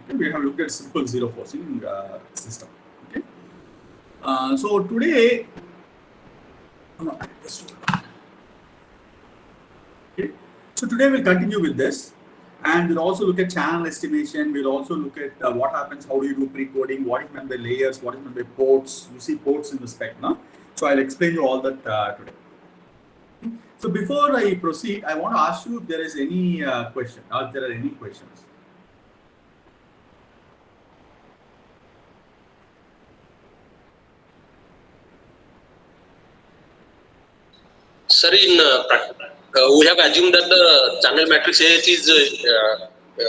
Okay, we have looked at simple zero forcing system. Okay, so today, okay, so today we'll continue with this, and we'll also look at channel estimation. We'll also look at what happens, how do you do pre-coding, what is meant by layers, what is meant by ports. You see ports in the spec now, so I'll explain you all that today. So before I proceed, I want to ask you if there is any question, or if there are any questions. Sir, we have assumed that the channel matrix H is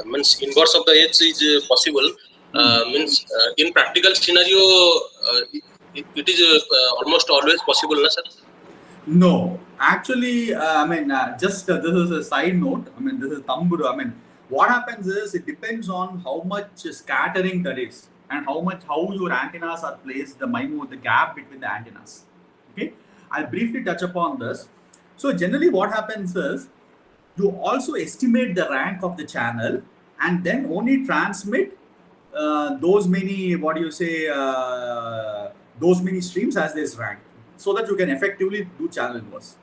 means inverse of the H is possible. Means in practical scenario, it is almost always possible, na, sir? No, actually, I mean, just this is a side note. I mean, this is thumb. I mean, what happens is it depends on how much scattering there is and how your antennas are placed, the MIMO, the gap between the antennas. Okay, I'll briefly touch upon this. So generally, what happens is you also estimate the rank of the channel and then only transmit those many, what do you say, those many streams as this rank, so that you can effectively do channel inverse.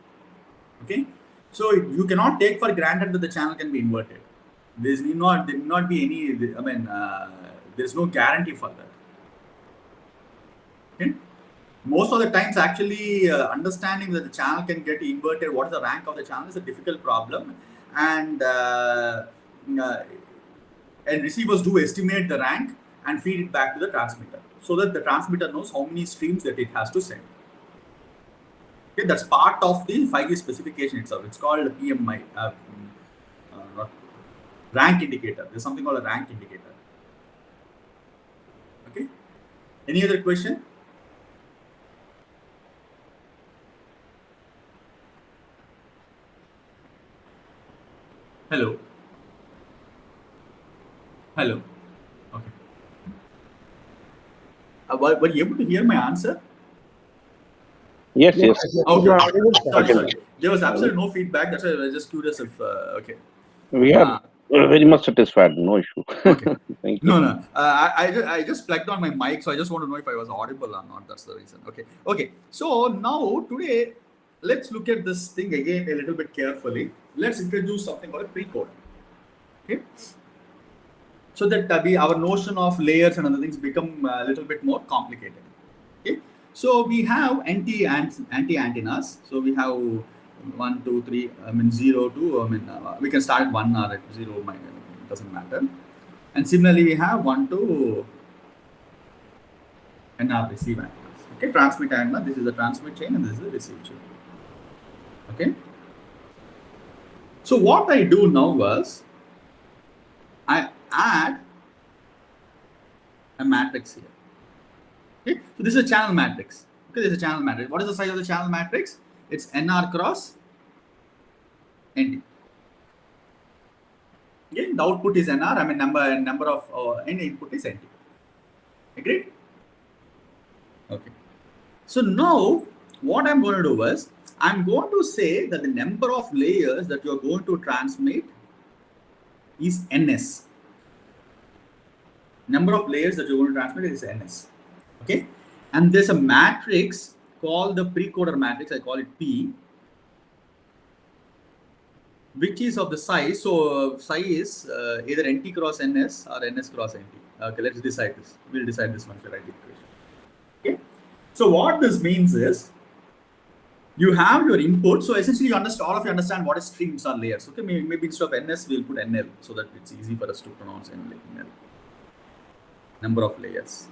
Okay, so you cannot take for granted that the channel can be inverted. There need not be any, I mean, there's no guarantee for that. Okay, most of the times actually understanding that the channel can get inverted, what is the rank of the channel, is a difficult problem, and receivers do estimate the rank and feed it back to the transmitter, so that the transmitter knows how many streams that it has to send. Okay, that's part of the 5G specification itself. It's called PMI, rank indicator. There's something called a rank indicator. Okay, any other question? Hello. Hello. Okay. Were you able to hear my answer? Yes. Okay. Sorry. There was absolutely no feedback. That's why I was just curious if, okay. We are very much satisfied. No issue. Okay. Thank you. No. I just plugged on my mic, so I just want to know if I was audible or not. That's the reason. Okay. So now today, let's look at this thing again a little bit carefully. Let's introduce something called a pre-code. Okay. So that our notion of layers and other things become a little bit more complicated. Okay. So we have anti-antennas. So we have 1, 2, 3. I mean 0, 2. I mean we can start at 1 or at 0. It doesn't matter. And similarly, we have 1 to NR receive antennas. Okay, transmit antenna. This is the transmit chain, and this is the receive chain. Okay. So what I do now was I add a matrix here. Okay, so this is a channel matrix. Okay, this is a channel matrix. What is the size of the channel matrix? It's NR cross ND. Okay, the output is NR. I mean number of N input is ND. Agreed? Okay. So now what I'm going to do is I'm going to say that the number of layers that you are going to transmit is NS. Number of layers that you're going to transmit is NS. Okay, and there's a matrix called the precoder matrix. I call it P, which is of the size. So psi is either NT cross NS or NS cross NT. Okay, let's decide this. We'll decide this once we write the equation. Okay, so what this means is you have your input. So essentially, all of you understand what is streams or layers. Okay, maybe instead of NS, we'll put NL so that it's easy for us to pronounce NL. Number of layers.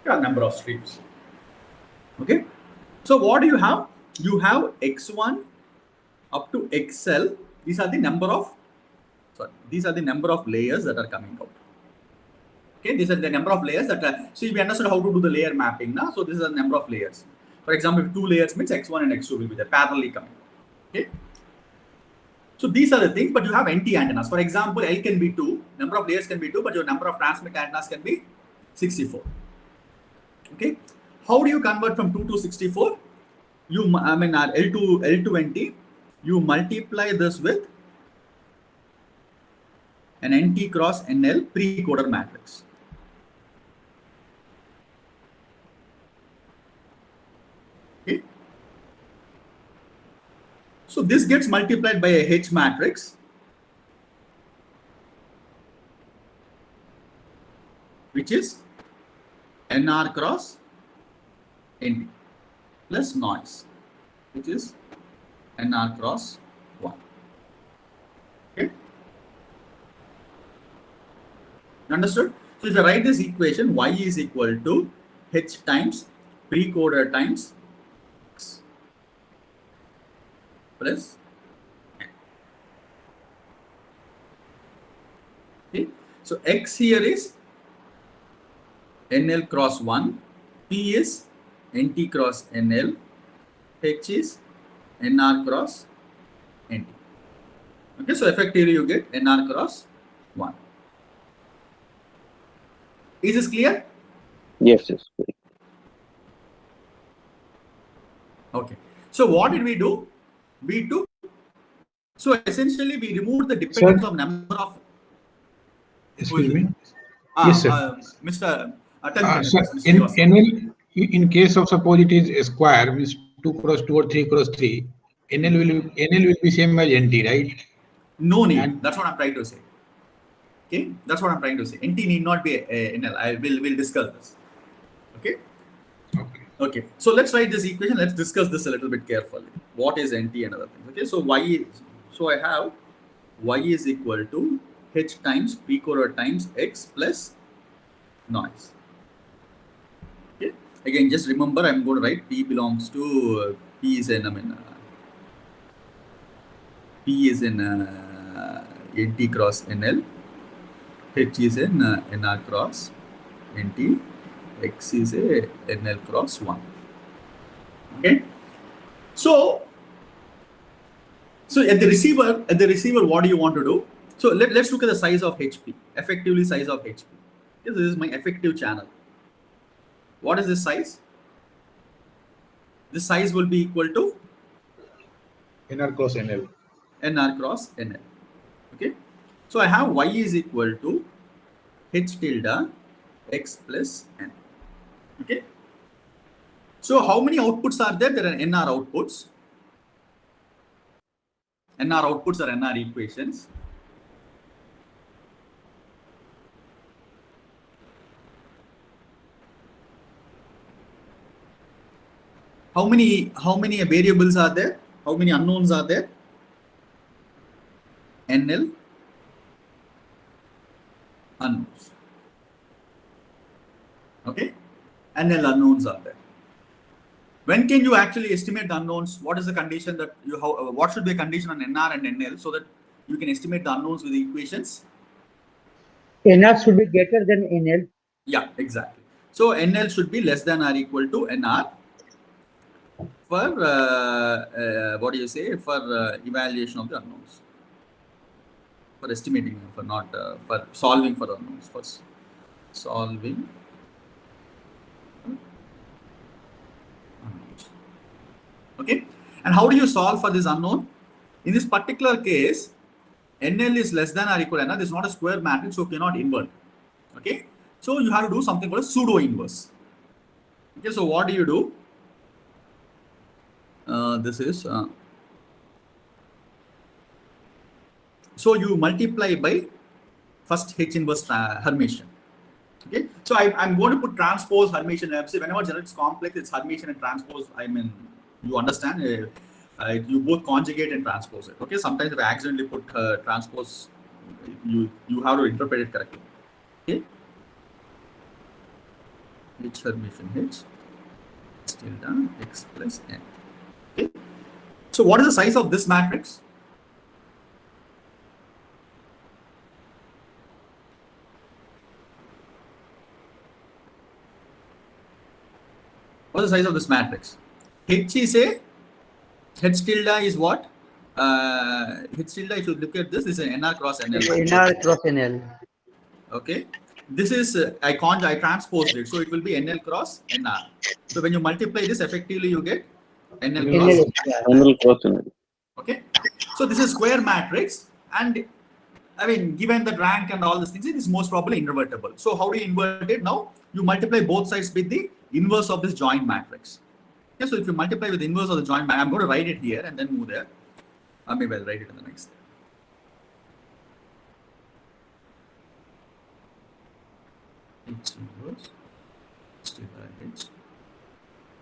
Yeah, number of streams. Okay, so what do you have? You have X1 up to XL. These are the number of layers that are coming out. Okay, these are the number of layers that are. So we understood how to do the layer mapping now. So this is the number of layers. For example, if 2 layers means X1 and X2 will be there parallelly coming. Okay. So these are the things, but you have NT antennas. For example, L can be 2, number of layers can be 2, but your number of transmit antennas can be 64. Okay. How do you convert from 2 to 64? L to NT, you multiply this with an NT cross NL pre-coder matrix. Okay. So this gets multiplied by a H matrix, which is NR cross NT plus noise, which is NR cross 1. Okay. Understood? So if I write this equation, y is equal to H times pre-coder times X plus N. Okay. So X here is NL cross 1, P is NT cross NL, H is NR cross NT. Okay, so effectively you get NR cross 1. Is this clear? Yes, yes. Okay. So what did we do? We took, so essentially we removed the dependence of number of. Excuse me. Yes, sir. Mr. Sir, in NL, in case of suppose it is a square, means 2 cross 2 or 3 cross 3, NL will be same as NT, right? No need. And that's what I'm trying to say. Okay, that's what I'm trying to say. NT need not be NL. I will discuss this. Okay. okay. Okay. So let's write this equation. Let's discuss this a little bit carefully. What is NT and other things? Okay. So y. So I have y is equal to H times pre-coder times X plus noise. Okay. Again, just remember, I'm going to write P belongs to P is in, P is in NT cross NL, H is in NR cross NT, X is a NL cross 1. Okay. So at the receiver, what do you want to do? So let's look at the size of HP, effectively size of HP. This is my effective channel. What is this size? This size will be equal to NR cross NL. NR cross NL. Okay. So I have y is equal to H tilde X plus N. Okay. So how many outputs are there? There are NR outputs. NR outputs are NR equations. How many variables are there? How many unknowns are there? NL unknowns. Okay, NL unknowns are there. When can you actually estimate the unknowns? What is the condition that you have? What should be a condition on NR and NL so that you can estimate the unknowns with the equations? NR should be greater than NL. Yeah, exactly. So NL should be less than or equal to NR for what do you say, for evaluation of the unknowns, for estimating, for not for solving for the unknowns, for solving unknowns. Okay. And how do you solve for this unknown? In this particular case, NL is less than or equal to NR. This is not a square matrix, so cannot invert. Okay. So you have to do something called a pseudo inverse. Okay. So what do you do? This is so you multiply by first H inverse Hermitian. Okay. So I'm going to put transpose Hermitian. Whenever it's complex, it's Hermitian and transpose. I mean, you understand. You both conjugate and transpose it. Okay. Sometimes if I accidentally put transpose, you have to interpret it correctly. Okay. H Hermitian H tilde X plus N. Okay. So what is the size of this matrix? What is the size of this matrix? H is a H tilde is what? H tilde, if you look at this is an NR cross NL. NR cross NL. Okay. This is I transposed it, so it will be NL cross NR. So when you multiply this, effectively you get NL cross NL cross NL. Okay. So this is square matrix, and I mean, given the rank and all these things, it is most probably invertible. So how do you invert it now? You multiply both sides with the inverse of this joint matrix. Okay, so if you multiply with the inverse of the joint matrix, I'm going to write it here and then move there. Maybe I'll write it in the next step. H inverse H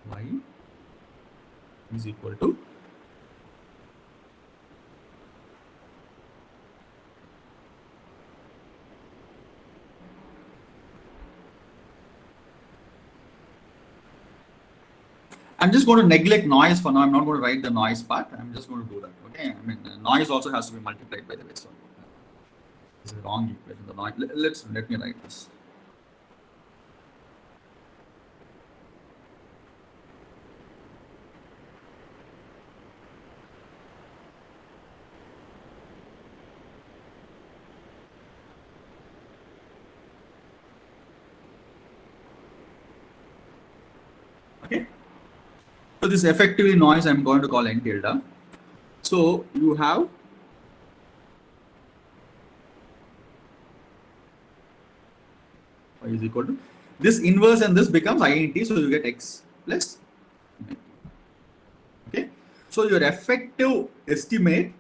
y is equal to I'm just going to neglect noise for now. I'm not going to write the noise part. I'm just going to do that. Okay. I mean, noise also has to be multiplied by the way. So this is a wrong equation. The noise. Let me write this. Okay. So this effectively noise I'm going to call n tilde. So you have y is equal to this inverse and this becomes int, so you get x plus 90. Okay. So your effective estimate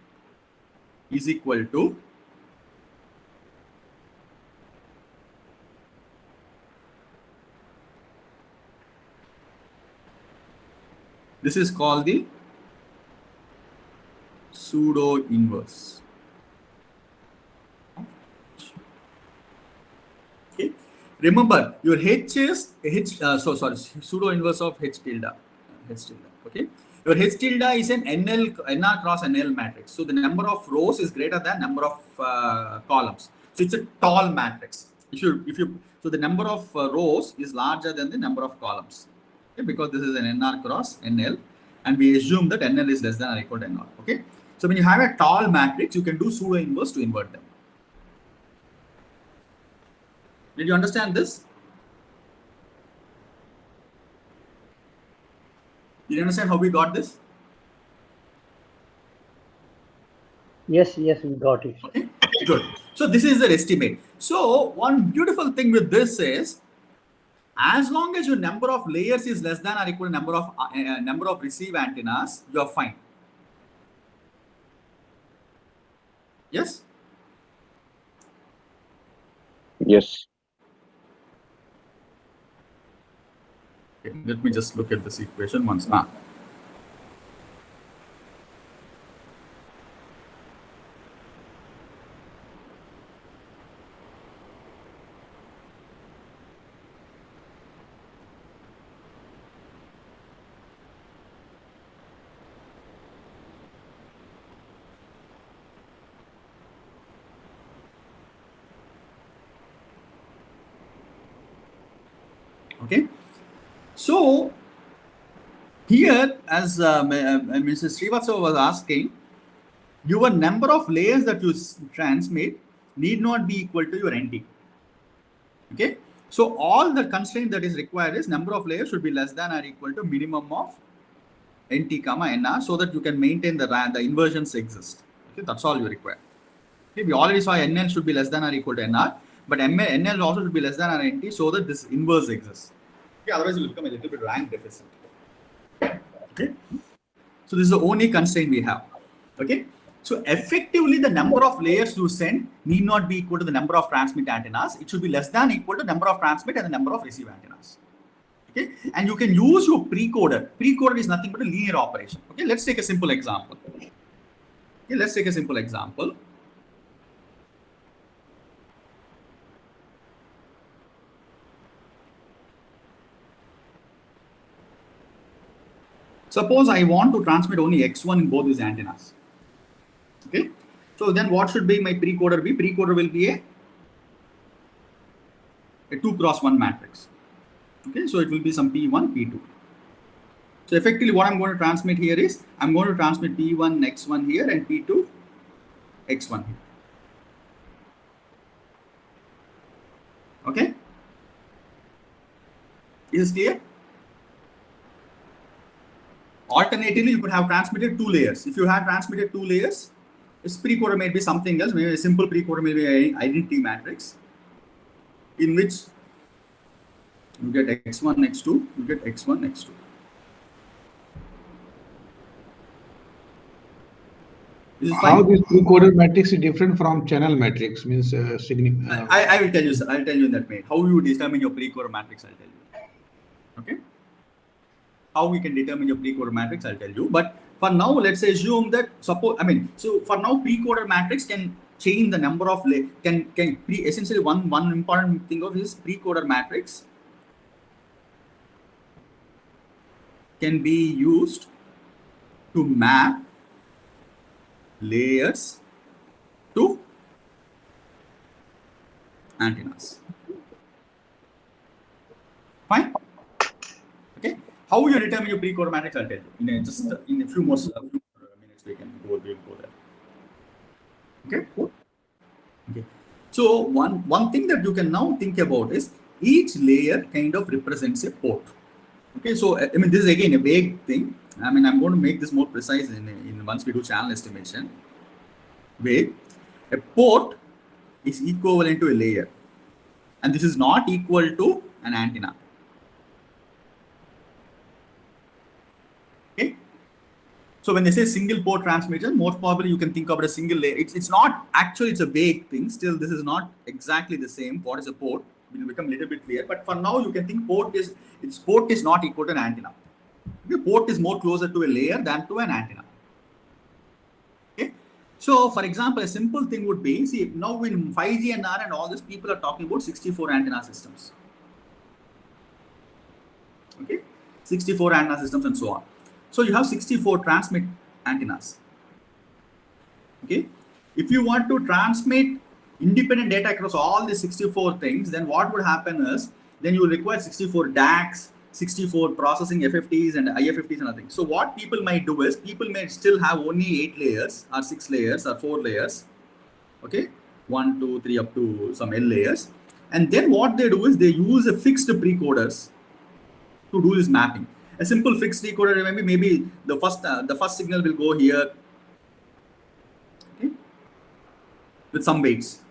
is equal to this is called the pseudo inverse. Okay. Remember your h is pseudo inverse of h tilde. Okay. Your h tilde is an NR cross NL matrix. So the number of rows is greater than number of columns. So it's a tall matrix. So the number of rows is larger than the number of columns. Okay, because this is an NR cross NL, and we assume that NL is less than or equal to NR. Okay. So when you have a tall matrix, you can do pseudo inverse to invert them. Did you understand this? Did you understand how we got this? Yes, we got it. Okay, good. So this is the estimate. So one beautiful thing with this is, as long as your number of layers is less than or equal to number of receive antennas, you are fine. Yes? Yes. Okay, let me just look at this equation once. Okay. So here, as Mrs. Srivastava was asking, your number of layers that you transmit need not be equal to your NT. Okay. So all the constraint that is required is number of layers should be less than or equal to minimum of NT comma NR, so that you can maintain the inversions exist. Okay, that's all you require. Okay, we already saw NL should be less than or equal to NR, but NL also should be less than or NT, so that this inverse exists. Okay, otherwise it will become a little bit rank deficit. Okay, so this is the only constraint we have. Okay, so effectively the number of layers you send need not be equal to the number of transmit antennas. It should be less than equal to number of transmit and the number of receive antennas. Okay, and you can use your precoder. Precoder is nothing but a linear operation. Okay, let's take a simple example. Okay, let's take a simple example. Suppose I want to transmit only X1 in both these antennas. Okay, so then what should be my precoder be? Precoder will be a 2x1 matrix. Okay, so it will be some P1, P2. So effectively what I'm going to transmit here is, I'm going to transmit P1, X1 here and P2, X1 here. Okay, is this clear? Alternatively, you could have transmitted 2 layers. If you had transmitted 2 layers, This precoder may be something else. Maybe a simple precoder may be an identity matrix in which you get x1, x2, you get x1, x2. How this pre-coded matrix is different from channel matrix means I will tell you, sir. I'll tell you in that way. How you determine your pre-coded matrix, I'll tell you. Okay. How we can determine your pre-coded matrix, I'll tell you. But for now, let's assume that so for now, pre-coded matrix can change the number of essentially one important thing of is pre-coded matrix can be used to map layers to antennas. Fine. Okay. How you determine your pre-coded matrix, I'll tell you. In a few more minutes we'll go there. Okay. Okay. So one thing that you can now think about is each layer kind of represents a port. Okay. So I mean, this is again a vague thing. I mean, I'm going to make this more precise in once we do channel estimation. Where a port is equivalent to a layer, and this is not equal to an antenna. Okay. So when they say single port transmission, most probably you can think of it as single layer. It's not actually, it's a vague thing. Still, this is not exactly the same. What is a port? It will become a little bit clear. But for now, you can think port is not equal to an antenna. Okay. Port is more closer to a layer than to an antenna. Okay. So, for example, a simple thing would be, see, now in 5G and R and all this, people are talking about 64 antenna systems. Okay, 64 antenna systems and so on. So you have 64 transmit antennas. Okay, if you want to transmit independent data across all the 64 things, then what would happen is, then you will require 64 DACs, 64 processing FFTs and IFFTs and other things. So what people might do is, people may still have only 8 layers or 6 layers or 4 layers. Okay, 1, 2, 3 up to some L layers. And then what they do is they use a fixed precoders to do this mapping. A simple fixed decoder, maybe the first signal will go here, okay, with some weights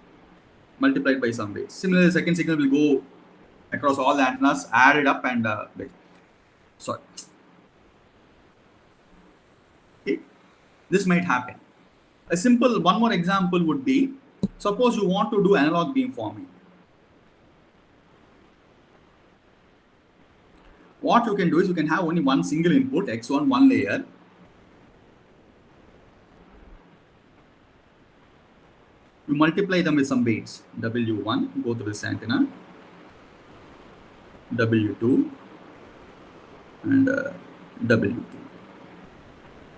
multiplied by some weights. Similarly, the second signal will go across all the antennas, add it up and wait. Sorry. Okay, this might happen. A simple one more example would be, suppose you want to do analog beamforming. What you can do is you can have only one single input, x1, one layer. You multiply them with some weights. W1, go to this antenna. W2 and W2.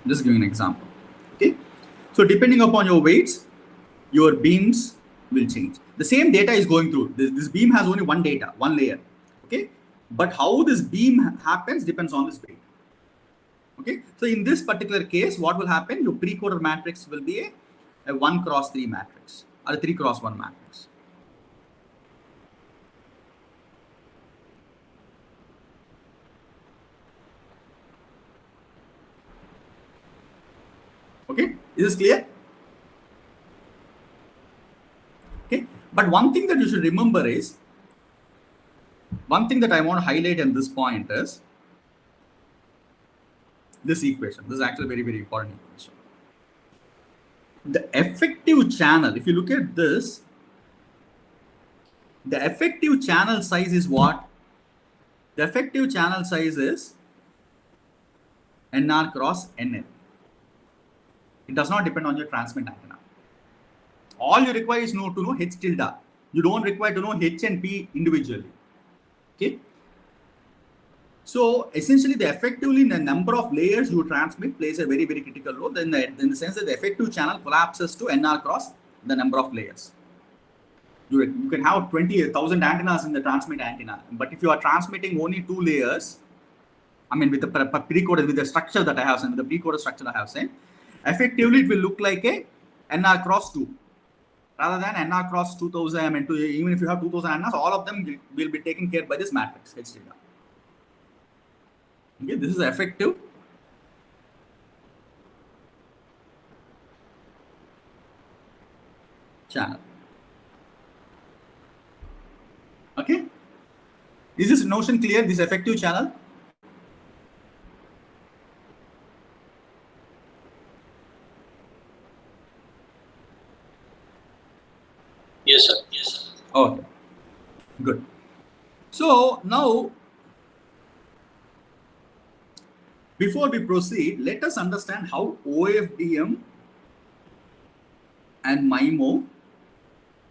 Just giving an example. Okay. So depending upon your weights, your beams will change. The same data is going through. This beam has only one data, one layer. Okay. But how this beam happens depends on this weight. Okay, so in this particular case, what will happen? Your pre-coded matrix will be a 1 cross 3 matrix or a 3 cross 1 matrix. Okay, is this clear? Okay, but one thing that you should remember is, one thing that I want to highlight in this point is this equation. This is actually a very, very important equation. The effective channel, if you look at this, the effective channel size is what? The effective channel size is NR cross NL. It does not depend on your transmit antenna. All you require is to know H tilde. You don't require to know H and P individually. Okay. So essentially, the number of layers you transmit plays a very, very critical role. In the sense that the effective channel collapses to NR cross the number of layers. You can have 20,000 antennas in the transmit antenna, but if you are transmitting only 2 layers, I mean with the pre-coded, with the structure that I have sent, with the pre-coded structure I have sent, effectively it will look like a NR cross 2. Rather than NR cross 2000, I mean, even if you have 2000 antennas, all of them will be taken care by this matrix, H tilde. Okay, this is effective channel. Okay? Is this notion clear? This effective channel? Yes, sir. Yes, sir. Okay, good. So now, before we proceed, let us understand how OFDM and MIMO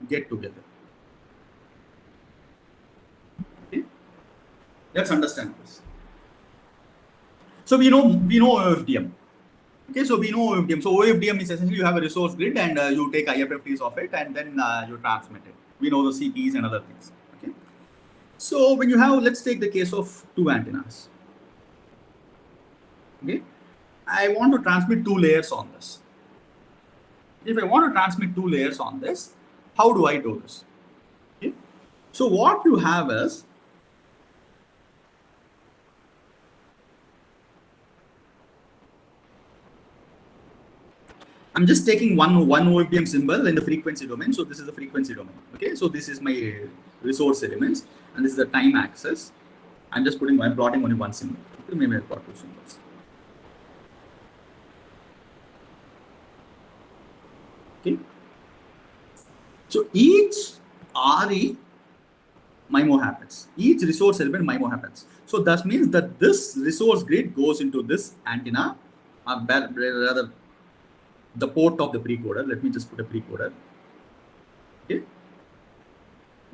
get together. Okay? Let's understand this. So we know OFDM. Okay, so we know OFDM. So OFDM is essentially you have a resource grid and you take IFFTs of it and then you transmit it. We know the CPs and other things. Okay. So when you have, let's take the case of two antennas. Okay. I want to transmit two layers on this. If I want to transmit two layers on this, how do I do this? Okay. So what you have is, I'm just taking one OFDM symbol in the frequency domain. So this is the frequency domain. Okay, so this is my resource elements, and this is the time axis. I'm plotting only one symbol. Okay, maybe I'll plot two symbols. Okay. So each RE MIMO happens. Each resource element MIMO happens. So that means that this resource grid goes into this antenna, or rather the port of the precoder. Let me just put a precoder. Okay.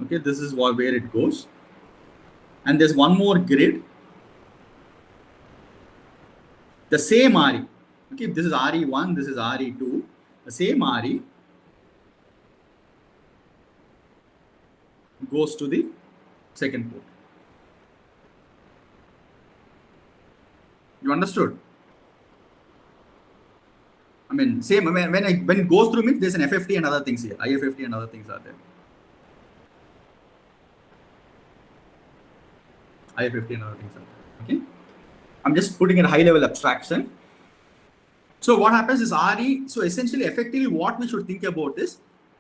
Okay, this is where it goes. And there's one more grid. The same RE. Okay, this is RE1, this is RE2. The same RE goes to the second port. You understood? I mean, same. When it goes through means there's an FFT and other things here. IFFT and other things are there. IFFT and other things are there. Okay. I'm just putting a high level abstraction. So what happens is RE. So essentially, effectively, what we should think about is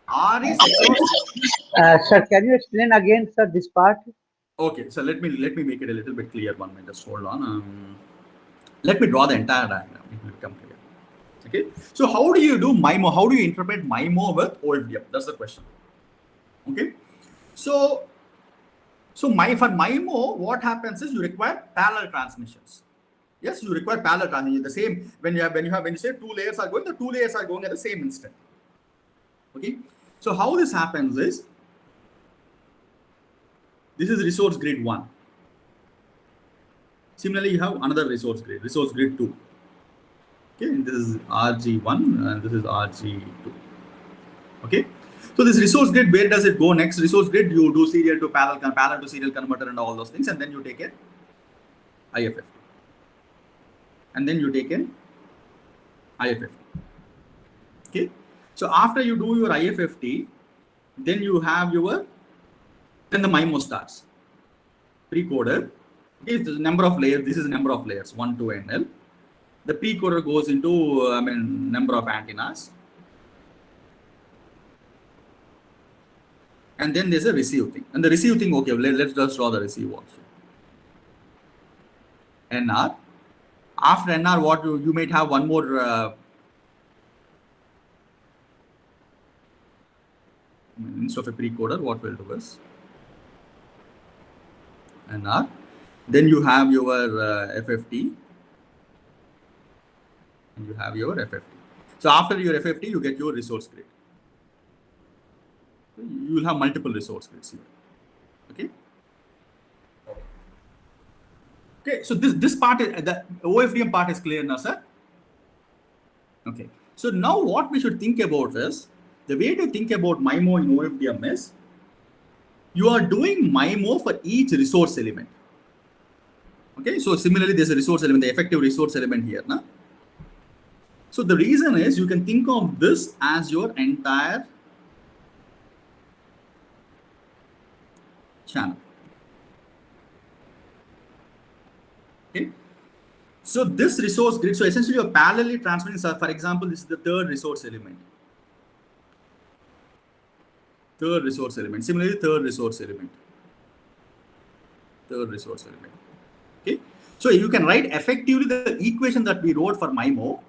RE. Sir, can you explain again, sir, this part? Okay. So let me make it a little bit clear. 1 minute. Just hold on. Let me draw the entire diagram. It will become clear. Okay, so how do you do MIMO? How do you interpret MIMO with OFDM? That's the question. Okay, so for MIMO, what happens is you require parallel transmissions. Yes, you require parallel transmission. The same when you say two layers are going, the two layers are going at the same instant. Okay, so how this happens is, this is resource grid 1. Similarly, you have another resource grid 2. Okay, and this is RG1 and this is RG2. Okay, so this resource grid, where does it go next? Resource grid, you do serial to parallel to serial converter and all those things, and then you take an IFFT. And then you take an IFFT. Okay, so after you do your IFFT, then you have then the MIMO starts. Precoder. Okay, this is number of layers. This is the number of layers, 1, 2, NL. The precoder goes into number of antennas, and then there's a receive thing. And the receive thing, okay, let's just draw the receive also. NR. After NR, what you might have one more. Instead of a precoder, what we'll do is NR. Then you have your FFT. And you have your FFT. So after your FFT, you get your resource grid. You will have multiple resource grids here. Okay. Okay. So this part is the OFDM part is clear now, sir. Okay. So now what we should think about is, the way to think about MIMO in OFDM is, you are doing MIMO for each resource element. Okay. So similarly, there's a resource element, the effective resource element here, na? So the reason is, you can think of this as your entire channel. Okay. So this resource grid, so essentially you're parallelly transmitting, for example, this is the third resource element. third resource element. Similarly, third resource element. Okay. So you can write effectively the equation that we wrote for MIMO.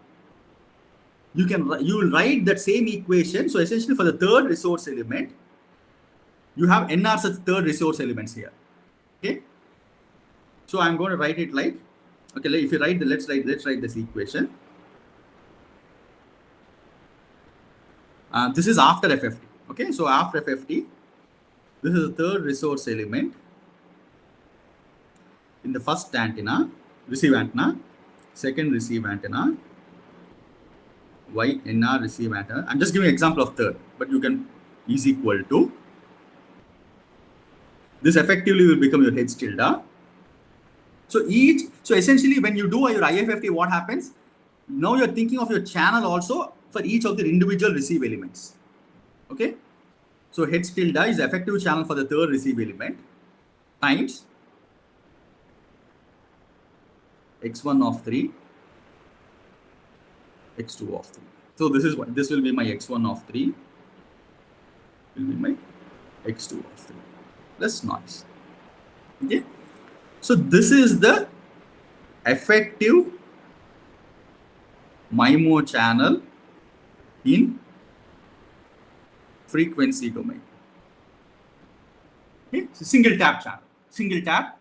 You will write that same equation. So essentially for the third resource element, you have NR such third resource elements here. Okay. So I'm going to write it like, okay, if you write the, let's write this equation. This is after FFT. Okay. So after FFT, this is the third resource element in the first antenna, receive antenna, second receive antenna, YNR receive antenna. I'm just giving an example of third, but you can is equal to, this effectively will become your H tilde. So essentially when you do your IFFT, what happens? Now you're thinking of your channel also for each of the individual receive elements. Okay. So H tilde is the effective channel for the third receive element times X1 of 3, X2 of 3. So this will be my X1 of 3, will be my X2 of 3 plus noise. Okay. So this is the effective MIMO channel in frequency domain. Okay. So single tap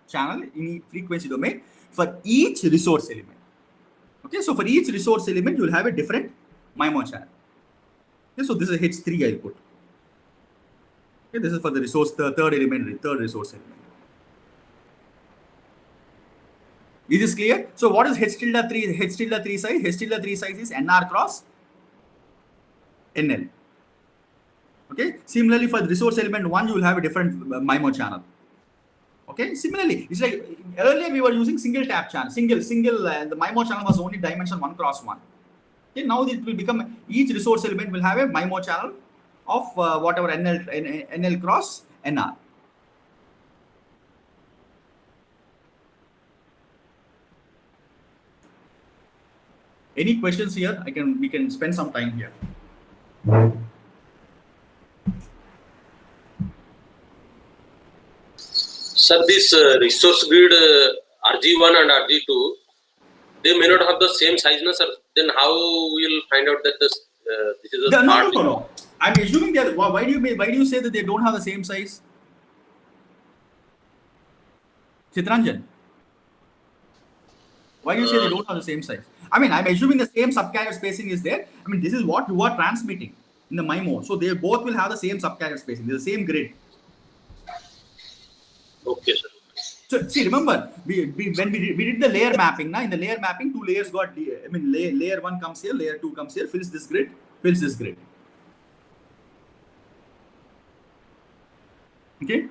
channel in frequency domain for each resource element. Okay, so for each resource element, you will have a different MIMO channel. Okay, so this is H3 I'll put. Okay, this is for the resource, the third resource element. Is this clear? So what is H tilde 3 size? H tilde 3 size is NR cross NL. Okay, similarly for the resource element 1, you will have a different MIMO channel. Okay, similarly, it's like earlier we were using single tap channel, the MIMO channel was only dimension 1 cross 1. Okay, now it will become, each resource element will have a MIMO channel of whatever NL cross NR. Any questions here? We can spend some time here. Sir, this resource grid RG1 and RG2, they may not have the same size, no, sir. Then how we'll find out that this is a no. I'm assuming that. Why do you say that they don't have the same size? Chitranjan, why do you say they don't have the same size? I mean, I'm assuming the same subcarrier spacing is there. I mean, this is what you are transmitting in the MIMO. So they both will have the same subcarrier spacing, the same grid. Okay, sir. So see, remember, when we did the layer mapping, in the layer mapping, two layers got, I mean, layer 1 comes here, layer 2 comes here, fills this grid. Okay.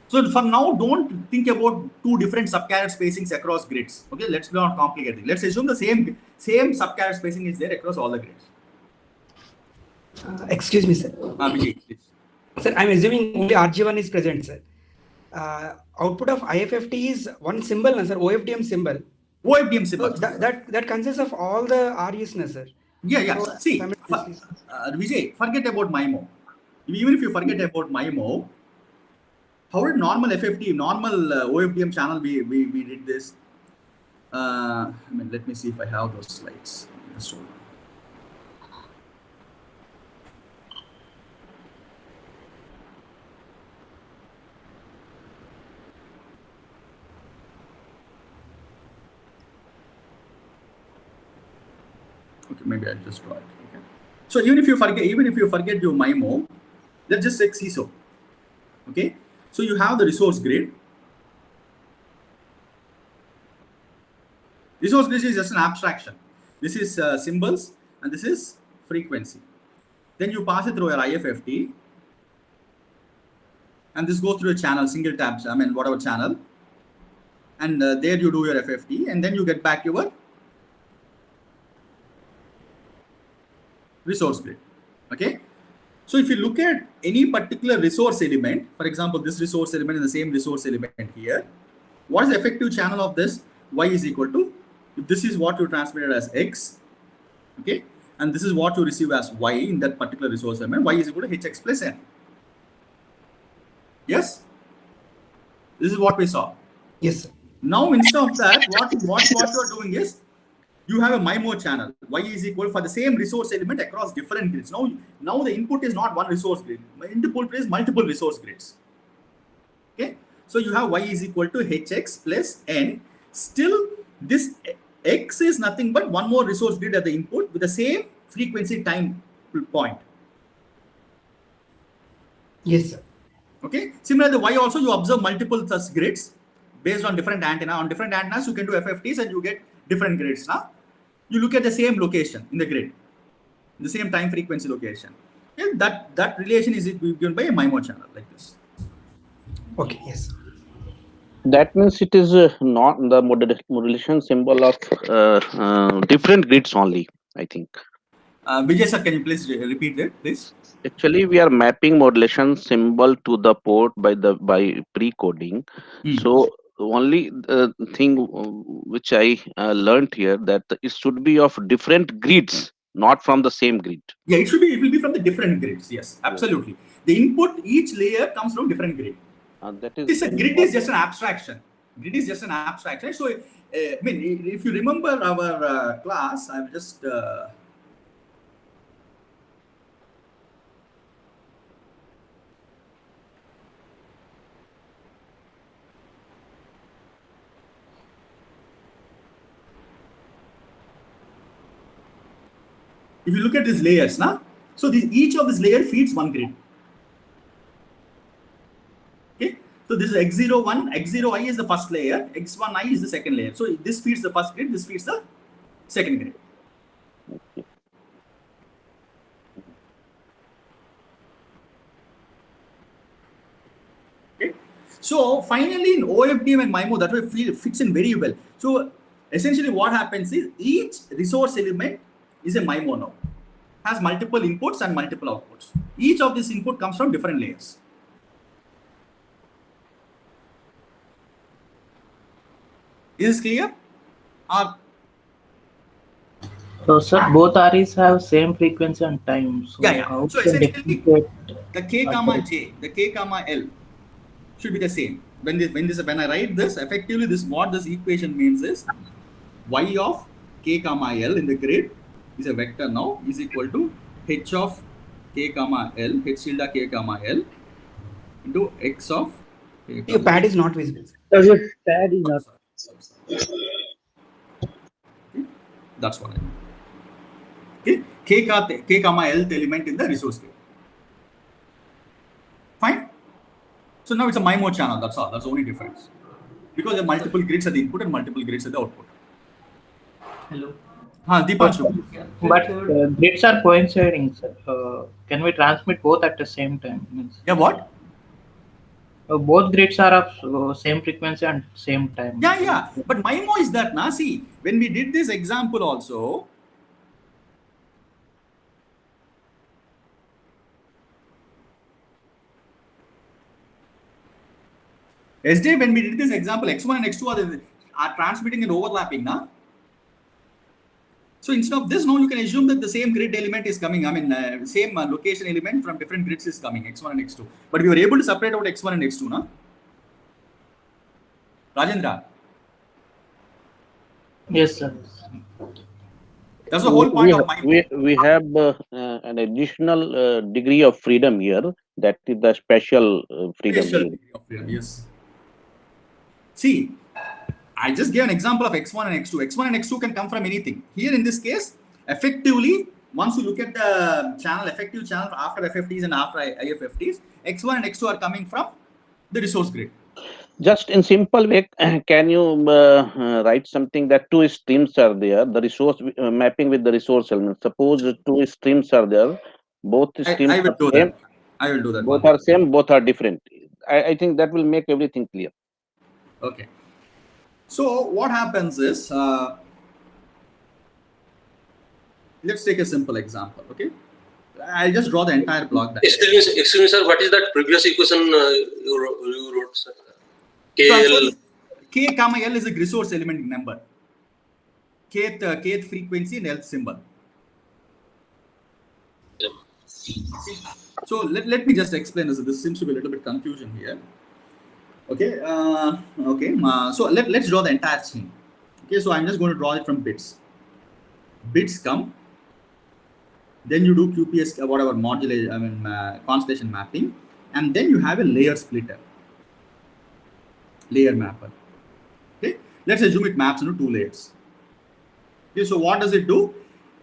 So for now, don't think about two different subcarrier spacings across grids. Okay, let's not complicate it. Let's assume the same subcarrier spacing is there across all the grids. Excuse me, sir. Vijay, please. Sir, I'm assuming only RG1 is present, sir. Output of IFFT is one symbol, sir, OFDM symbol. OFDM symbol. So that consists of all the RUs, sir. Yeah. So, see, Vijay, forget about MIMO. Even if you forget about MIMO, how did normal FFT, OFDM channel we did this? I mean, let me see if I have those slides. Okay, maybe I'll just draw it. Okay. So even if you forget your MIMO, let's just say CISO. Okay. So you have the resource grid. Resource grid is just an abstraction. This is symbols and this is frequency. Then you pass it through your IFFT, and this goes through a channel, single tabs. I mean, whatever channel, and there you do your FFT, and then you get back your resource grid. Okay. So if you look at any particular resource element, for example, this resource element and the same resource element here, what is the effective channel of this? Y is equal to, if this is what you transmitted as X, okay, and this is what you receive as Y in that particular resource element, Y is equal to HX plus N. Yes, this is what we saw. Yes, sir. Now instead of that, what you are doing is you have a MIMO channel. Y is equal for the same resource element across different grids. Now the input is not one resource grid. Input is multiple resource grids. Okay, so you have y is equal to hx plus n. Still, this x is nothing but one more resource grid at the input with the same frequency time point. Yes, sir. Okay, similarly, the y also you observe multiple such grids based on different antenna. On different antennas, you can do FFTs and you get different grids. Now, you look at the same location in the grid, the same time frequency location. And that relation is given by a MIMO channel like this. Okay, yes. That means it is not the modulation symbol of different grids only, I think. Vijay sir, can you please repeat that, please? Actually, we are mapping modulation symbol to the port by pre-coding. So only thing which I learned here that it should be of different grids, not from the same grid. Yeah, it will be from the different grids. Yes, absolutely. The input, each layer comes from different grid. That is Grid is just an abstraction. Grid is just an abstraction. So, I mean, if you remember our class, I will just. If you look at these layers, so each of these layers feeds one grid. Okay, so this is x01, x0i is the first layer, x1i is the second layer. So this feeds the first grid, this feeds the second grid. Okay, so finally in OFDM and MIMO, that way fits in very well. So essentially what happens is each resource element is a MIMO now, has multiple inputs and multiple outputs. Each of this input comes from different layers. Is this clear? So, sir, both REs have same frequency and time. So, yeah. How so can essentially, differentiate the k comma j, the k comma l should be the same. When I write this, effectively what this equation means is y of k comma l in the grid is a vector now is equal to h of k comma l, h tilde k comma l into x of k Your pad is not visible. So your pad is not. That's what I mean. Okay, k comma l element in the resource grid. Fine. So now it's a MIMO channel. That's all. That's the only difference. Because there are multiple grids at the input and multiple grids at the output. Hello. Deepanshu. But grids are coinciding, sir. Can we transmit both at the same time? Yeah, what? Both grids are of same frequency and same time. Yeah. But MIMO is that, see, when we did this example also, yesterday when we did this example, x1 and x2 are transmitting and overlapping, So instead of this, now you can assume that the same grid element is coming. I mean, same location element from different grids is coming, x1 and x2. But we were able to separate out x1 and x2, Rajendra? Yes, sir. That's the whole point of MIMO. We have an additional degree of freedom here. That is the special freedom. Special degree of freedom, yes. See, I just gave an example of x1 and x2. x1 and x2 can come from anything. Here in this case, effectively, once you look at the channel, effective channel after FFTs and after IFFTs, x1 and x2 are coming from the resource grid. Just in simple way, can you write something that two streams are there, the resource mapping with the resource element. Suppose two streams are there, both streams I will are do same. that. I will do that. Both are same, both are different. I think that will make everything clear. Okay. So what happens is, let's take a simple example. Okay, I'll just draw the entire block diagram. Excuse me, sir. What is that previous equation you wrote, sir? K comma L is a resource element number. Kth frequency and L symbol. So let me just explain this. This seems to be a little bit confusion here. Okay. So let's draw the entire scene. Okay. So I'm just going to draw it from bits. Bits come. Then you do QPS, whatever modulation, constellation mapping, and then you have a layer splitter, layer mapper. Okay. Let's assume it maps into 2 layers. Okay. So what does it do?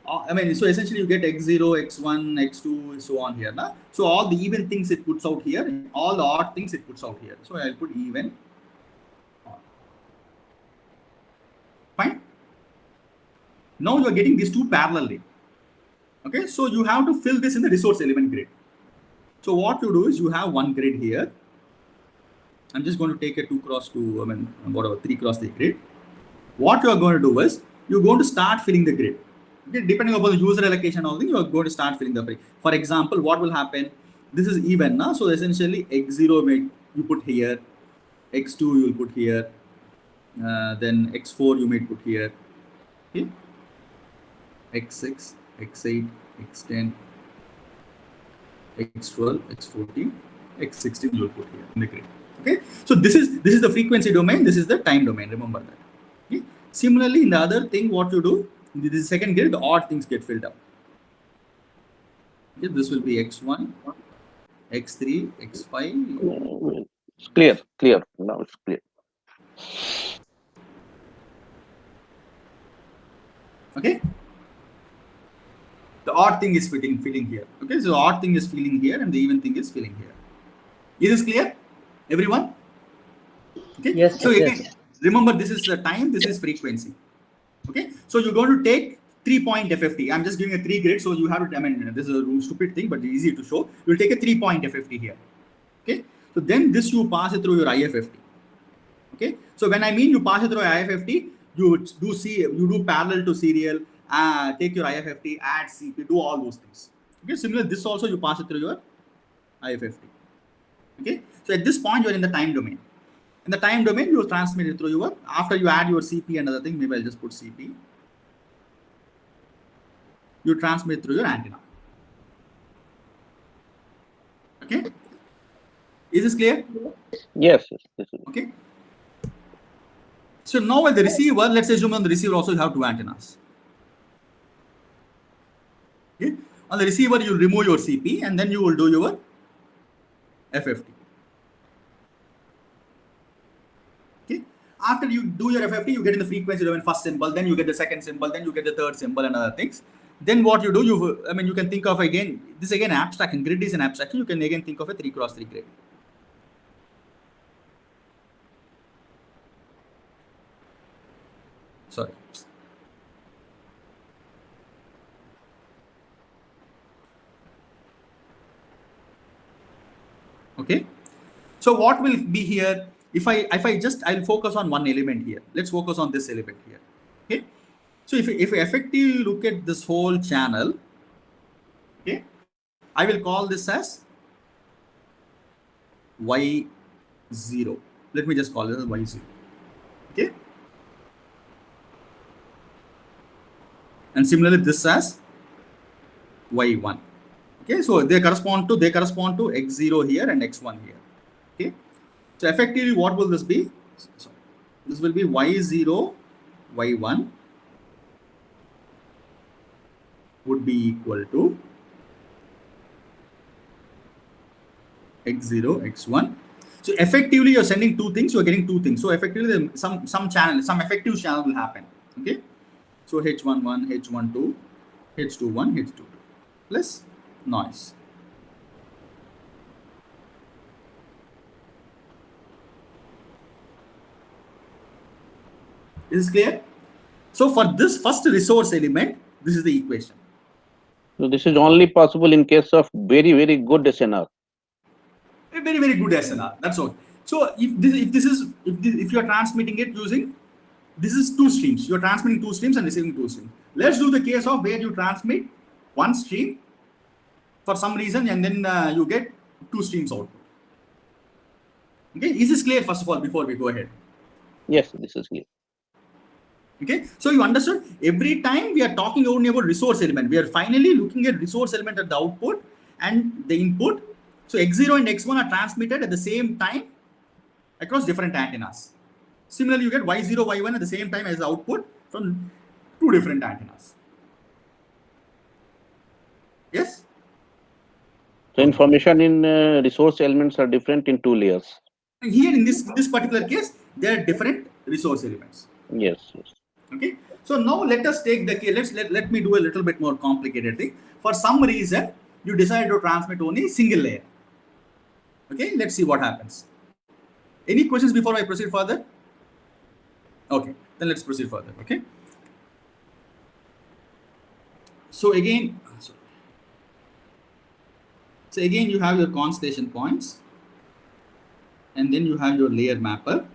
So essentially you get x0, x1, x2, so on here. Nah? So all the even things it puts out here, all the odd things it puts out here. So I'll put even. Fine. Now you are getting these 2 parallelly. Okay, so you have to fill this in the resource element grid. So what you do is you have one grid here. I'm just going to take a 2x2, whatever, 3x3 grid. What you are going to do is you're going to start filling the grid. Okay, depending upon the user allocation, all things, you are going to start filling the grid. For example, what will happen? This is even now. So essentially, x0 you put here, x2 you will put here, then x4 you may put here. Okay, x6, x8, x10, x12, x14, x16 you will put here in the grid. Okay, so this is the frequency domain. This is the time domain. Remember that. Okay. Similarly, in the other thing, what you do, this is second grid, the odd things get filled up. Okay, this will be x1, x3, x5. It's clear. Now it's clear. Okay. The odd thing is filling here. Okay, so the odd thing is filling here, and the even thing is filling here. Is this clear, everyone? Okay. Yes. So again, yes. remember, this is the time. This is frequency. Okay. So you're going to take 3-point FFT. I'm just giving a 3 grid, so you have to. This is a stupid thing, but easy to show. You'll take a 3-point FFT here. Okay. So then this you pass it through your IFFT. Okay. So when I mean you pass it through IFFT, you do parallel to serial. Take your IFFT, add CP, do all those things. Okay, similarly, this also you pass it through your IFFT. Okay, so at this point you are in the time domain. In the time domain, you transmit it through your, after you add your CP and other thing, maybe I'll just put CP. You transmit through your antenna. Okay, is this clear? Yes. This is okay. So now at the receiver, let's assume on the receiver also you have 2 antennas. Okay. On the receiver, you will remove your CP and then you will do your FFT. Okay. After you do your FFT, you get in the frequency domain first symbol, then you get the second symbol, then you get the third symbol and other things. Then what you do, you can think of again, this again abstraction, grid is an abstraction. You can again think of a 3x3 grid. Sorry. Okay, so what will be here? If I'll focus on one element here. Let's focus on this element here. Okay, so if we effectively look at this whole channel, okay, I will call this as Y0. Let me just call it as Y0. Okay, and similarly this as Y1. Okay, so they correspond to x0 here and x1 here. Okay, so effectively what will this be? So this will be y0 y1 would be equal to x0 x1. So effectively you're sending 2 things, you're getting 2 things. So effectively some effective channel will happen. Okay, so h11 h12 h21 h22 plus noise. Is this clear? So for this first resource element, this is the equation. So this is only possible in case of very, very good SNR. A very, very good SNR. That's all. So if you are transmitting it using, this is 2 streams. You are transmitting 2 streams and receiving 2 streams. Let's do the case of where you transmit 1 stream for some reason and then you get 2 streams output. Okay, is this clear first of all before we go ahead? Yes, this is clear. Okay, so you understood, every time we are talking only about resource element, we are finally looking at resource element at the output, and the input. So X0 and X1 are transmitted at the same time across different antennas. Similarly, you get Y0, Y1 at the same time as the output from two different antennas. Yes? So information in resource elements are different in two layers. Here in this particular case, there are different resource elements. Yes. Okay. So now let us take the case. Let me do a little bit more complicated thing. For some reason, you decide to transmit only single layer. Okay. Let's see what happens. Any questions before I proceed further? Okay. Then let's proceed further. Okay. So again, you have your constellation points, and then you have your layer mapper.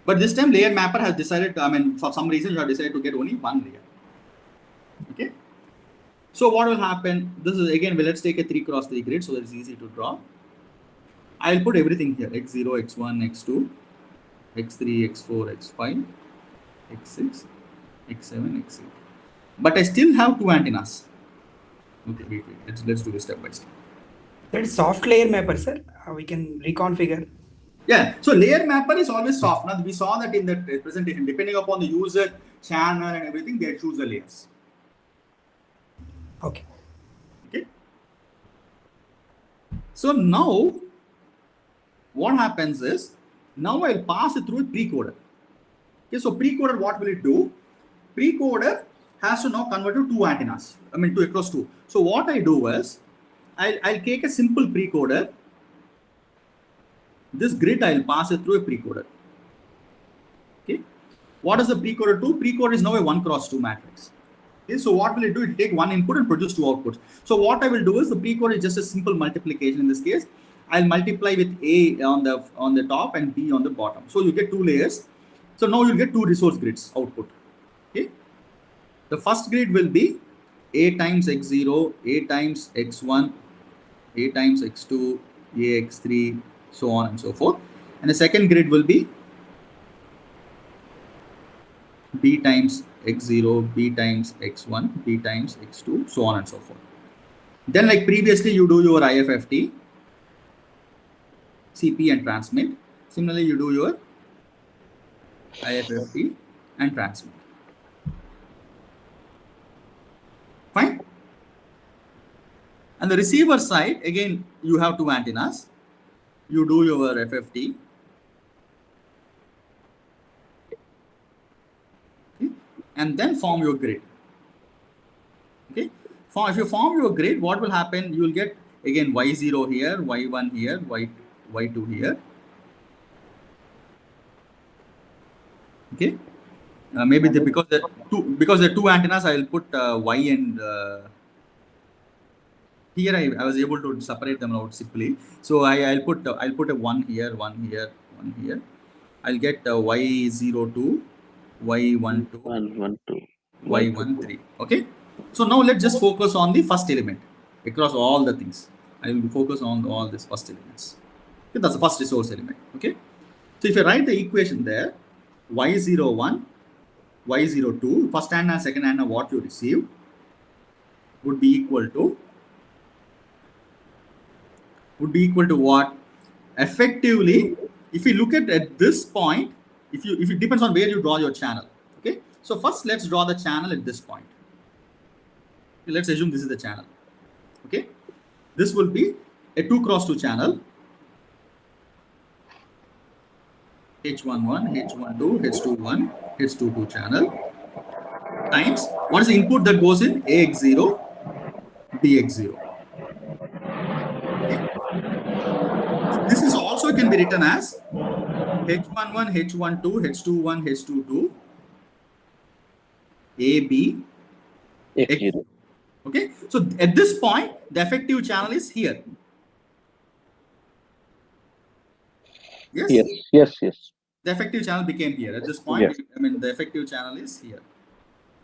But this time layer mapper has decided to, for some reason you have decided to get only one layer. Okay. So what will happen? This is again, let's take a 3x3 grid so that it's easy to draw. I'll put everything here: X0, X1, X2, X3, X4, X5, X6, X7, X8. But I still have two antennas. Okay, wait. Let's do this step by step. That is soft layer mapper, sir. We can reconfigure. Yeah, so layer mapper is always soft. Now we saw that in the presentation, depending upon the user, channel and everything, they choose the layers. Okay. So now what happens is, now I'll pass it through a precoder. Okay, so precoder, what will it do? Precoder has to now convert to two antennas. Two across two. So what I do is, I'll take a simple precoder. This grid I'll pass it through a precoder. Okay. What does the precoder do? Precoder is now a 1x2 matrix. Okay. So what will it do? It will take one input and produce two outputs. So what I will do is, the precoder is just a simple multiplication in this case. I'll multiply with A on the top and B on the bottom. So you get two layers. So now you'll get two resource grids output. Okay. The first grid will be A times X0, A times X1, A times X2, A X3, so on and so forth. And the second grid will be B times X0, B times X1, B times X2, so on and so forth. Then, like previously, you do your IFFT, CP and transmit. Similarly, you do your IFFT and transmit. Fine. And the receiver side, again, you have two antennas. You do your FFT. Okay. And then form your grid. Okay. If you form your grid, what will happen? You will get again Y0 here, Y1 here, Y2 here. Okay. Maybe because there are two antennas, I will put Y and here I was able to separate them out simply. So I'll put a one here, one here, one here. I'll get Y02, Y12, 1, 2, Y13. Okay. So now let's just focus on the first element across all the things. I will focus on all these first elements. Okay, that's the first resource element. Okay. So if you write the equation there, Y01, Y02, first antenna, second antenna, what you receive would be equal to what? Effectively, if you look at this point, if it depends on where you draw your channel. Okay. So first let's draw the channel at this point. Okay, let's assume this is the channel. Okay. This will be a 2x2 channel. H11, H12, H21, H22 channel times what is the input that goes in? AX0, BX0. Okay. This is also can be written as H11, H12, H21, H22, AB, X0. Okay. So at this point, the effective channel is here. Yes? Yes. The effective channel became here. At this point, Yes. the effective channel is here.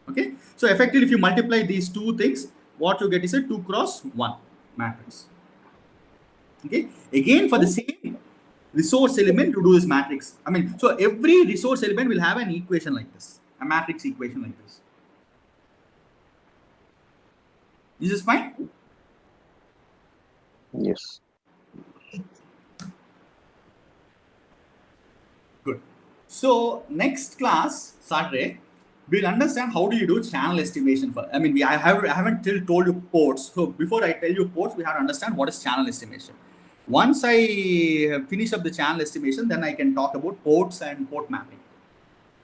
Okay. So effectively, if you multiply these two things, what you get is a 2x1 matrix. Okay. Again, for the same resource element, you do this matrix. So every resource element will have an equation like this, a matrix equation like this. This is fine. Yes. Good. So next class, Saturday, we'll understand how do you do channel estimation for. I mean, I haven't till told you ports. So before I tell you ports, we have to understand what is channel estimation. Once I finish up the channel estimation, then I can talk about ports and port mapping.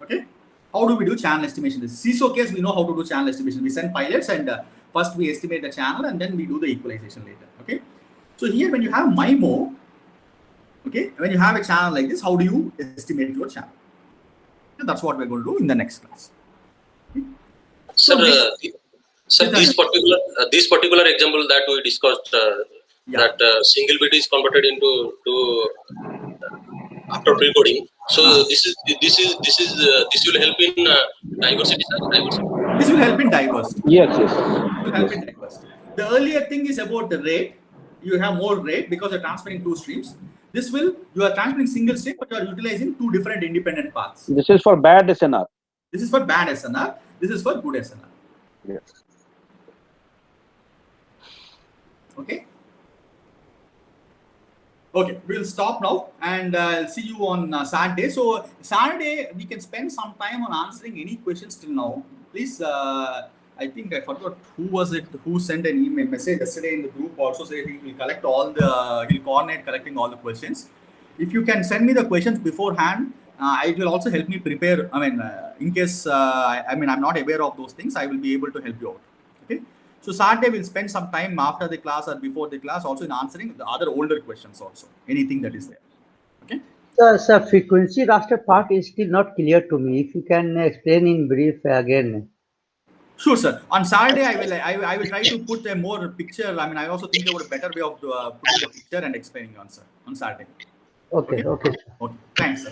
Okay. How do we do channel estimation? In CISO case, we know how to do channel estimation. We send pilots and first we estimate the channel and then we do the equalization later. Okay. So here, when you have MIMO, okay, when you have a channel like this, how do you estimate your channel? And that's what we're going to do in the next class. Okay? Sir, this particular example that we discussed, that single bit is converted into after pre-coding. So this will help in diversity, sir. Diversity. This will help in diversity. Yes. It will help in diversity. The earlier thing is about the rate. You have more rate because you're transferring two streams. This will, you are transferring single stream, but you are utilizing two different independent paths. This is for bad SNR. This is for bad SNR. This is for good SNR. Yes. Okay. Okay, we'll stop now and I'll see you on Saturday. So Saturday, we can spend some time on answering any questions till now. Please, I think I forgot who was it who sent an email message yesterday in the group also saying he will collect all the, he'll coordinate collecting all the questions. If you can send me the questions beforehand, it will also help me prepare. I mean, in case, I'm not aware of those things, I will be able to help you out. Okay. So Saturday we'll spend some time after the class or before the class also in answering the other older questions also, anything that is there. Okay. Sir, frequency raster part is still not clear to me. If you can explain in brief again. Sure, sir. On Saturday, I will try to put a more picture. I mean, I also think about a better way of putting the picture and explaining on Saturday. Okay. Okay. Thanks, sir.